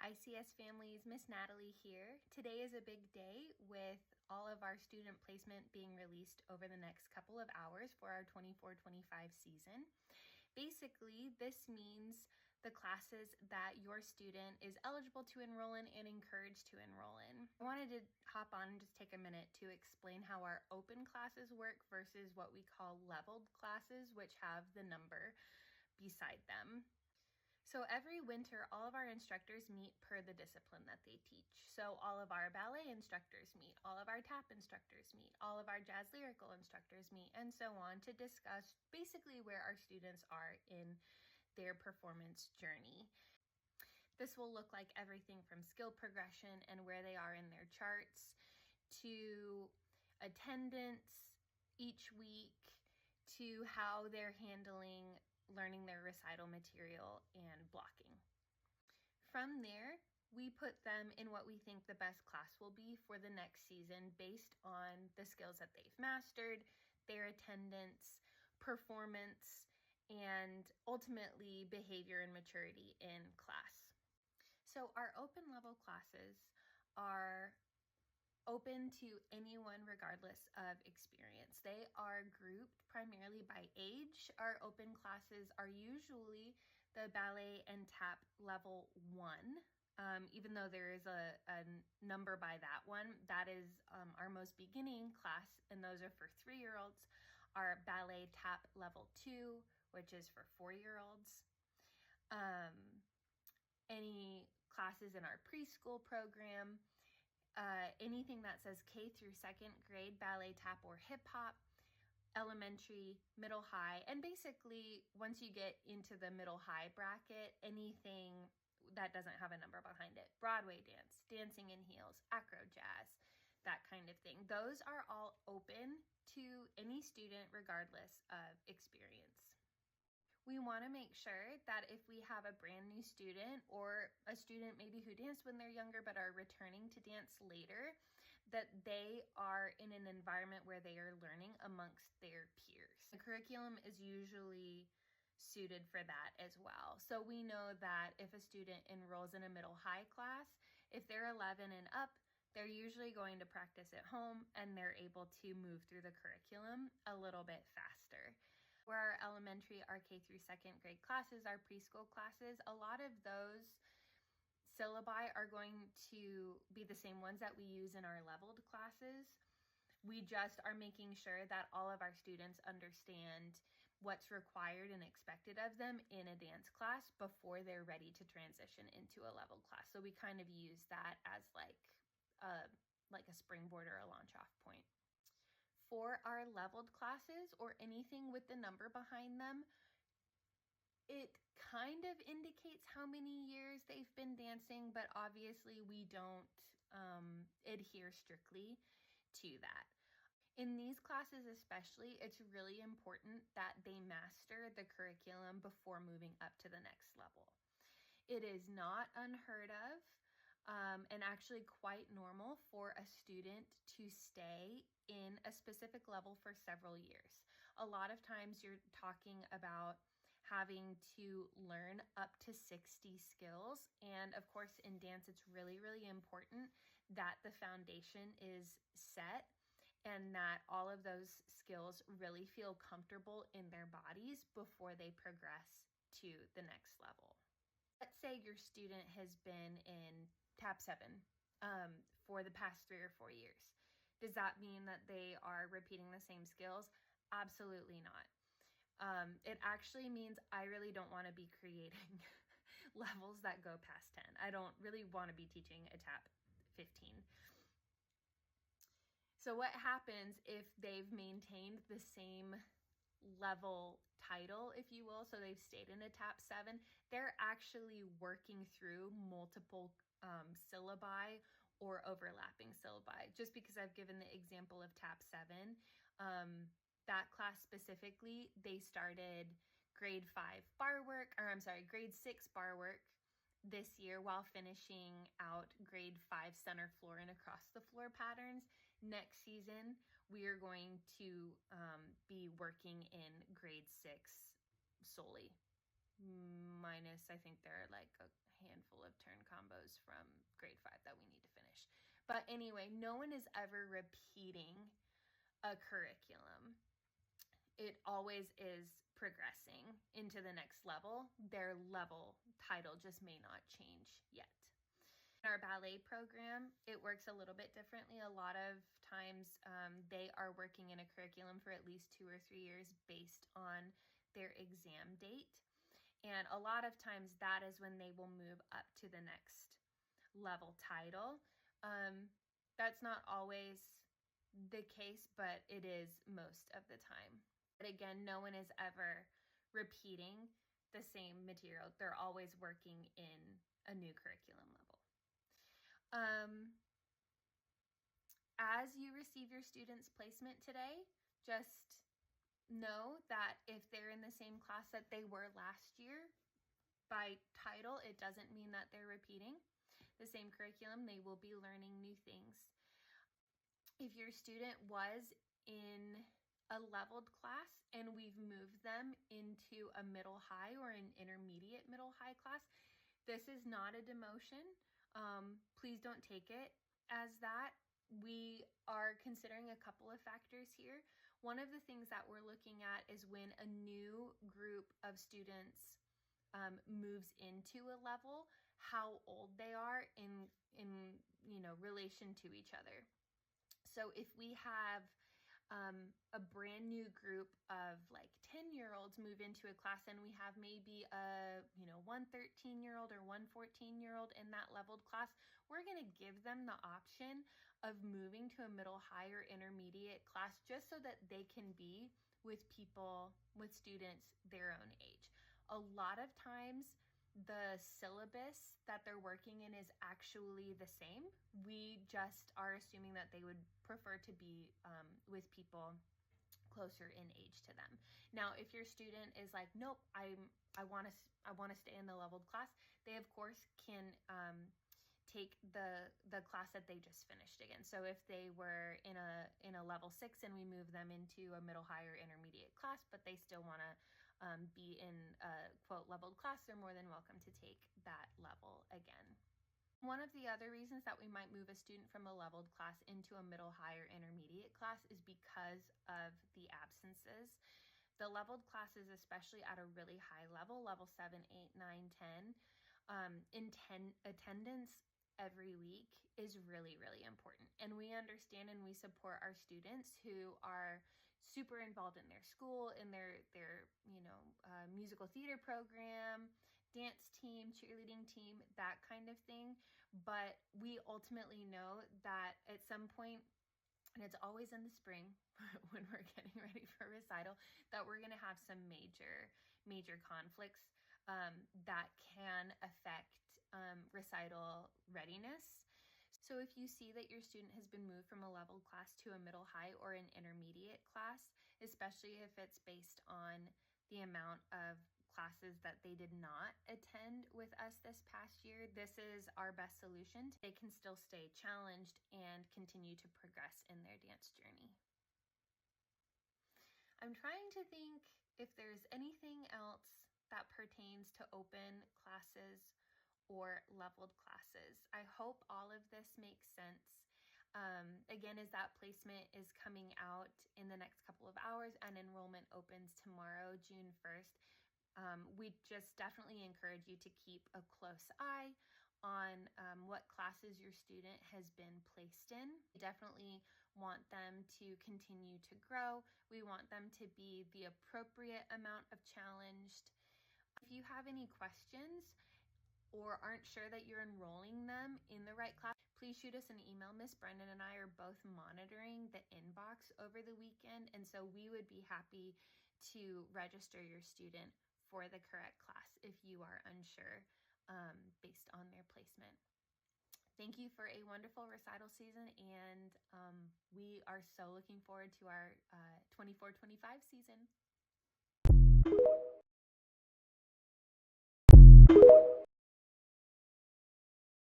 ICS families, Miss Natalie here. Today is a big day with all of our student placement being released over the next couple of hours for our 24-25 season. Basically, this means the classes that your student is eligible to enroll in and encouraged to enroll in. I wanted to hop on and just take a minute to explain how our open classes work versus what we call leveled classes, which have the number beside them. So every winter, all of our instructors meet per the discipline that they teach. So all of our ballet instructors meet, all of our tap instructors meet, all of our jazz lyrical instructors meet, and so on, to discuss basically where our students are in their performance journey. This will look like everything from skill progression and where they are in their charts to attendance each week to how they're handling learning their recital material and blocking. From there, we put them in what we think the best class will be for the next season based on the skills that they've mastered, their attendance, performance, and ultimately behavior and maturity in class. So our open level classes are open to anyone regardless of experience. They are grouped primarily by age. Our open classes are usually the ballet and tap level 1. Even though there is a number by that one, that is our most beginning class, and those are for 3-year-olds. Our ballet tap level 2, which is for 4-year-olds. Any classes in our preschool program, anything that says K through 2nd grade, ballet, tap, or hip hop, elementary, middle, high, and basically once you get into the middle high bracket, anything that doesn't have a number behind it, Broadway dance, dancing in heels, acro jazz, that kind of thing. Those are all open to any student regardless of experience. We want to make sure that if we have a brand new student or a student maybe who danced when they're younger but are returning to dance later, that they are in an environment where they are learning amongst their peers. The curriculum is usually suited for that as well. So we know that if a student enrolls in a middle high class, if they're 11 and up, they're usually going to practice at home and they're able to move through the curriculum a little bit faster. Where our elementary, our K through 2nd grade classes, our preschool classes, a lot of those syllabi are going to be the same ones that we use in our leveled classes. We just are making sure that all of our students understand what's required and expected of them in a dance class before they're ready to transition into a leveled class. So we kind of use that as like a springboard or a launch off point. For our leveled classes or anything with the number behind them, it kind of indicates how many years they've been dancing, but obviously we don't adhere strictly to that. In these classes especially, it's really important that they master the curriculum before moving up to the next level. It is not unheard of and actually quite normal for a student to stay in a specific level for several years. A lot of times you're talking about having to learn up to 60 skills. And of course, in dance, it's really, really important that the foundation is set and that all of those skills really feel comfortable in their bodies before they progress to the next level. Let's say your student has been in tap 7 for the past 3 or 4 years. Does that mean that they are repeating the same skills? Absolutely not. It actually means I really don't want to be creating levels that go past 10. I don't really want to be teaching a tap 15. So what happens if they've maintained the same level title, if you will, so they've stayed in a tap 7, they're actually working through multiple syllabi or overlapping syllabi. Just because I've given the example of tap 7, that class specifically, they started grade 6 bar work this year while finishing out grade 5 center floor and across the floor patterns. Next season, we are going to be working in grade 6 solely. Minus, I think there are like a handful of turn combos those from grade 5 that we need to finish. But anyway, no one is ever repeating a curriculum. It always is progressing into the next level. Their level title just may not change yet. In our ballet program, it works a little bit differently. A lot of times they are working in a curriculum for at least 2 or 3 years based on their exam date. And a lot of times that is when they will move up to the next level title. That's not always the case, but it is most of the time. But again, no one is ever repeating the same material. They're always working in a new curriculum level. As you receive your student's placement today, just know that if they're in the same class that they were last year, by title, it doesn't mean that they're repeating the same curriculum. They will be learning new things. If your student was in a leveled class and we've moved them into a middle high or an intermediate middle high class, this is not a demotion. Please don't take it as that. We are considering a couple of factors here. One of the things that we're looking at is when a new group of students moves into a level, how old they are in relation to each other. So if we have a brand new group of like 10-year-olds move into a class and we have maybe one 13-year-old or one 14-year-old in that leveled class, we're going to give them the option of moving to a middle high or intermediate class just so that they can be with students their own age. A lot of times the syllabus that they're working in is actually the same. We just are assuming that they would prefer to be with people closer in age to them. Now, if your student is like, nope, I want to stay in the leveled class, they of course can take the class that they just finished again. So if they were in a level 6 and we move them into a middle high or intermediate class, but they still want to be in a quote leveled class, they're more than welcome to take that level again. One of the other reasons that we might move a student from a leveled class into a middle high or intermediate class is because of the absences. The leveled classes, especially at a really high level, level 7, 8, 9, 10, attendance every week is really, really important. And we understand and we support our students who are super involved in their school, in their musical theater program, dance team, cheerleading team, that kind of thing. But we ultimately know that at some point, and it's always in the spring when we're getting ready for recital, that we're going to have some major conflicts that can affect recital readiness. So if you see that your student has been moved from a leveled class to a middle high or an intermediate class, especially if it's based on the amount of classes that they did not attend with us this past year, this is our best solution. They can still stay challenged and continue to progress in their dance journey. I'm trying to think if there's anything else that pertains to open classes or leveled classes. I hope all of this makes sense. Again, as that placement is coming out in the next couple of hours and enrollment opens tomorrow, June 1st, we just definitely encourage you to keep a close eye on what classes your student has been placed in. We definitely want them to continue to grow. We want them to be the appropriate amount of challenged. If you have any questions or aren't sure that you're enrolling them in the right class, please shoot us an email. Miss Brendan and I are both monitoring the inbox over the weekend, and so we would be happy to register your student for the correct class if you are unsure based on their placement. Thank you for a wonderful recital season, and we are so looking forward to our 24-25 season.